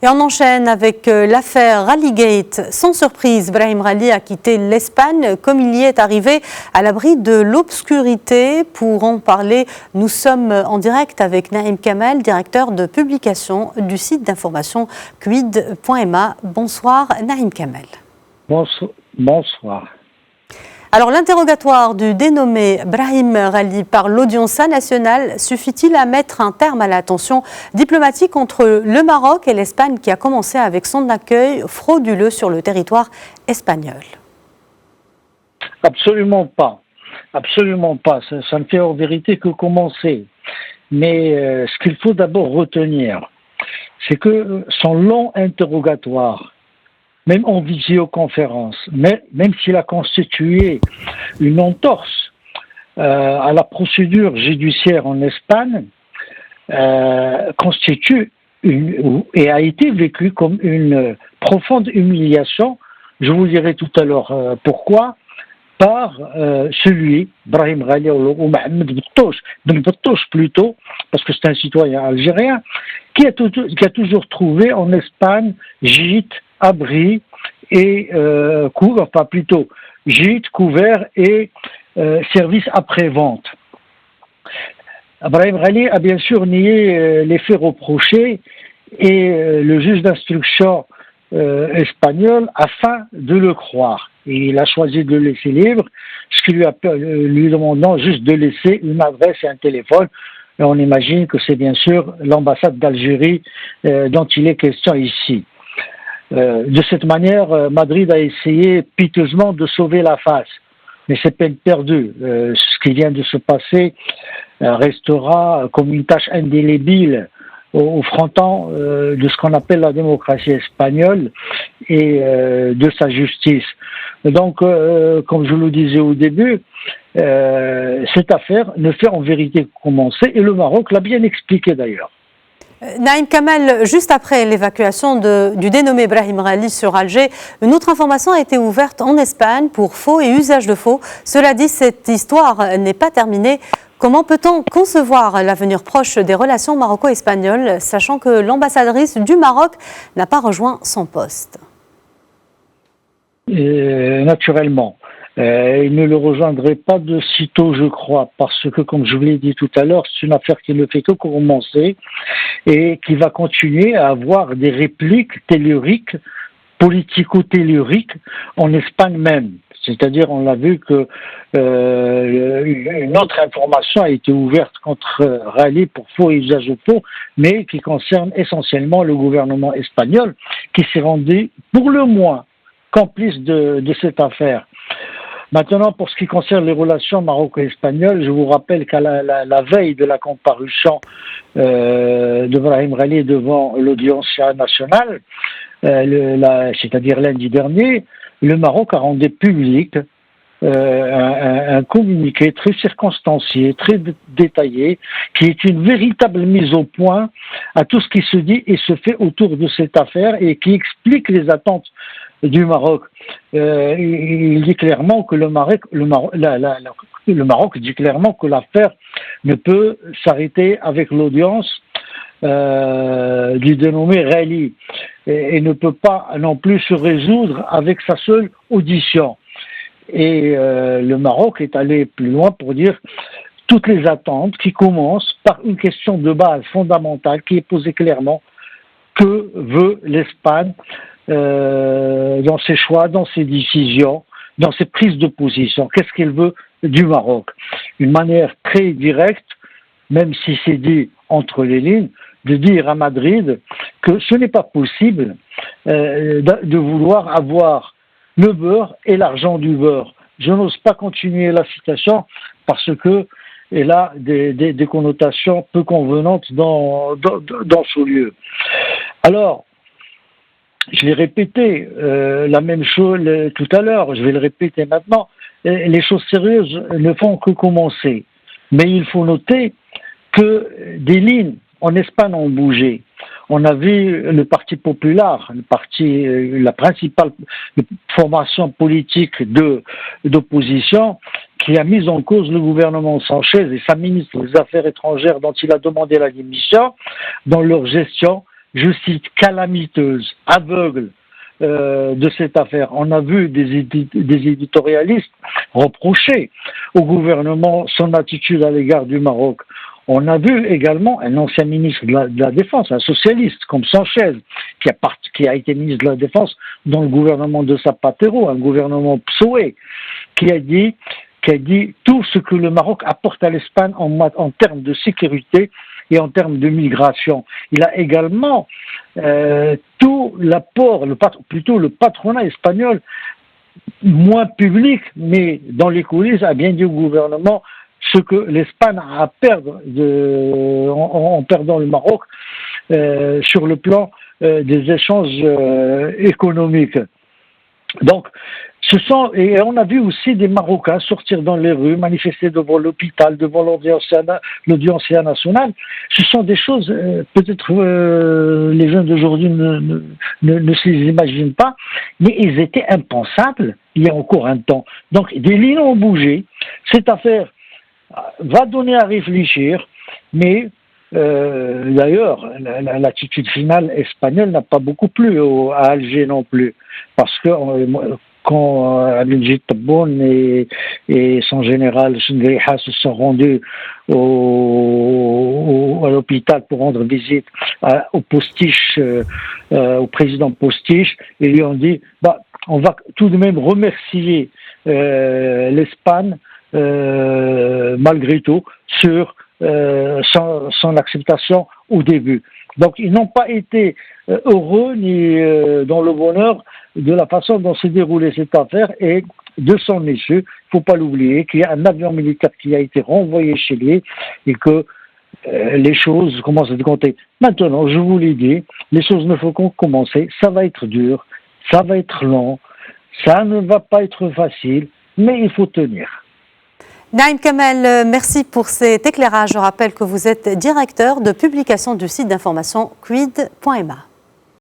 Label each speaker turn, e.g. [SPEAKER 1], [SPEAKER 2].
[SPEAKER 1] Et on enchaîne avec l'affaire Rallygate. Sans surprise, Brahim Rally a quitté l'Espagne comme il y est arrivé à l'abri de l'obscurité. Pour en parler, nous sommes en direct avec Naïm Kamel, directeur de publication du site d'information quid.ma. Bonsoir Naïm Kamel.
[SPEAKER 2] Bonsoir.
[SPEAKER 1] Alors l'interrogatoire du dénommé Brahim Rally par l'audience nationale suffit-il à mettre un terme à la tension diplomatique entre le Maroc et l'Espagne qui a commencé avec son accueil frauduleux sur le territoire espagnol?
[SPEAKER 2] Absolument pas. Absolument pas. Ça ne fait en vérité que commencer. Mais ce qu'il faut d'abord retenir, c'est que son long interrogatoire, même en visioconférence, même s'il a constitué une entorse à la procédure judiciaire en Espagne, constitue et a été vécu comme une profonde humiliation. Je vous dirai tout à l'heure pourquoi, par celui, Brahim Rally ou Mohamed Ben Battouche plutôt, parce que c'est un citoyen algérien, qui a toujours trouvé en Espagne gîte, abri et gîte, couvert et service après-vente. Brahim Rally a bien sûr nié les faits reprochés et le juge d'instruction espagnol afin de le croire. Et il a choisi de le laisser libre, ce qui lui demandant juste de laisser une adresse et un téléphone. Et on imagine que c'est bien sûr l'ambassade d'Algérie dont il est question ici. De cette manière, Madrid a essayé piteusement de sauver la face. Mais c'est peine perdue. Ce qui vient de se passer restera comme une tache indélébile au fronton de ce qu'on appelle la démocratie espagnole et de sa justice. Donc, comme je le disais au début, cette affaire ne fait en vérité que commencer, et le Maroc l'a bien expliqué d'ailleurs.
[SPEAKER 1] Naïm Kamel, juste après l'évacuation du dénommé Brahim Rally sur Alger, une autre information a été ouverte en Espagne pour faux et usage de faux. Cela dit, cette histoire n'est pas terminée. Comment peut-on concevoir l'avenir proche des relations maroco-espagnoles, sachant que l'ambassadrice du Maroc n'a pas rejoint son poste?
[SPEAKER 2] Naturellement. Il ne le rejoindrait pas de sitôt, je crois, parce que, comme je vous l'ai dit tout à l'heure, c'est une affaire qui ne fait que commencer et qui va continuer à avoir des répliques telluriques, politico-telluriques, en Espagne même. C'est-à-dire, on l'a vu que une autre information a été ouverte contre Rally pour faux et usage de faux, mais qui concerne essentiellement le gouvernement espagnol, qui s'est rendu, pour le moins, complice de cette affaire. Maintenant, pour ce qui concerne les relations maroco-espagnoles, je vous rappelle qu'à la veille de la comparution de Brahim Rally devant l'audience nationale, c'est-à-dire lundi dernier, le Maroc a rendu public un communiqué très circonstancié, très détaillé, qui est une véritable mise au point à tout ce qui se dit et se fait autour de cette affaire et qui explique les attentes du Maroc. Il dit clairement que le Maroc dit clairement que l'affaire ne peut s'arrêter avec l'audience du dénommé Rally et ne peut pas non plus se résoudre avec sa seule audition. Et le Maroc est allé plus loin pour dire toutes les attentes qui commencent par une question de base fondamentale qui est posée clairement: que veut l'Espagne dans ses choix, dans ses décisions, dans ses prises de position? Qu'est-ce qu'elle veut du Maroc? Une manière très directe, même si c'est dit entre les lignes, de dire à Madrid que ce n'est pas possible de vouloir avoir le beurre et l'argent du beurre. Je n'ose pas continuer la citation parce que elle a des connotations peu convenantes dans ce lieu. Alors, je l'ai répété, la même chose tout à l'heure, je vais le répéter maintenant, les choses sérieuses ne font que commencer. Mais il faut noter que des lignes en Espagne ont bougé. On a vu le Parti populaire, la principale formation politique d'opposition, qui a mis en cause le gouvernement Sanchez et sa ministre des Affaires étrangères dont il a demandé la démission dans leur gestion je cite, calamiteuse, aveugle de cette affaire. On a vu des éditorialistes reprocher au gouvernement son attitude à l'égard du Maroc. On a vu également un ancien ministre de la Défense, un socialiste comme Sanchez, qui a été ministre de la Défense dans le gouvernement de Zapatero, un gouvernement PSOE, qui a dit tout ce que le Maroc apporte à l'Espagne en termes de sécurité et en termes de migration. Il a également tout l'apport, plutôt le patronat espagnol, moins public, mais dans les coulisses, a bien dit au gouvernement ce que l'Espagne a à perdre en perdant le Maroc sur le plan des échanges économiques. Donc, et on a vu aussi des Marocains sortir dans les rues, manifester devant l'hôpital, devant l'audience nationale. Ce sont des choses, peut-être les jeunes d'aujourd'hui ne se les imaginent pas, mais ils étaient impensables il y a encore un temps. Donc, des lignes ont bougé. Cette affaire va donner à réfléchir, mais d'ailleurs, l'attitude finale espagnole n'a pas beaucoup plu à Alger non plus, parce que quand Abdelmajid Tebboune et son général Chengrihas se sont rendus à l'hôpital pour rendre visite au postiche, au président postiche, ils lui ont dit on va tout de même remercier l'Espagne malgré tout sur son acceptation au début. Donc ils n'ont pas été heureux ni dans le bonheur de la façon dont s'est déroulée cette affaire et de son issue. Il ne faut pas l'oublier qu'il y a un avion militaire qui a été renvoyé chez lui et que les choses commencent à compter. Maintenant, je vous l'ai dit, les choses ne font qu'en commencer. Ça va être dur, ça va être long, ça ne va pas être facile, mais il faut tenir.
[SPEAKER 1] Naïm Kamel, merci pour cet éclairage. Je rappelle que vous êtes directeur de publication du site d'information quid.ma.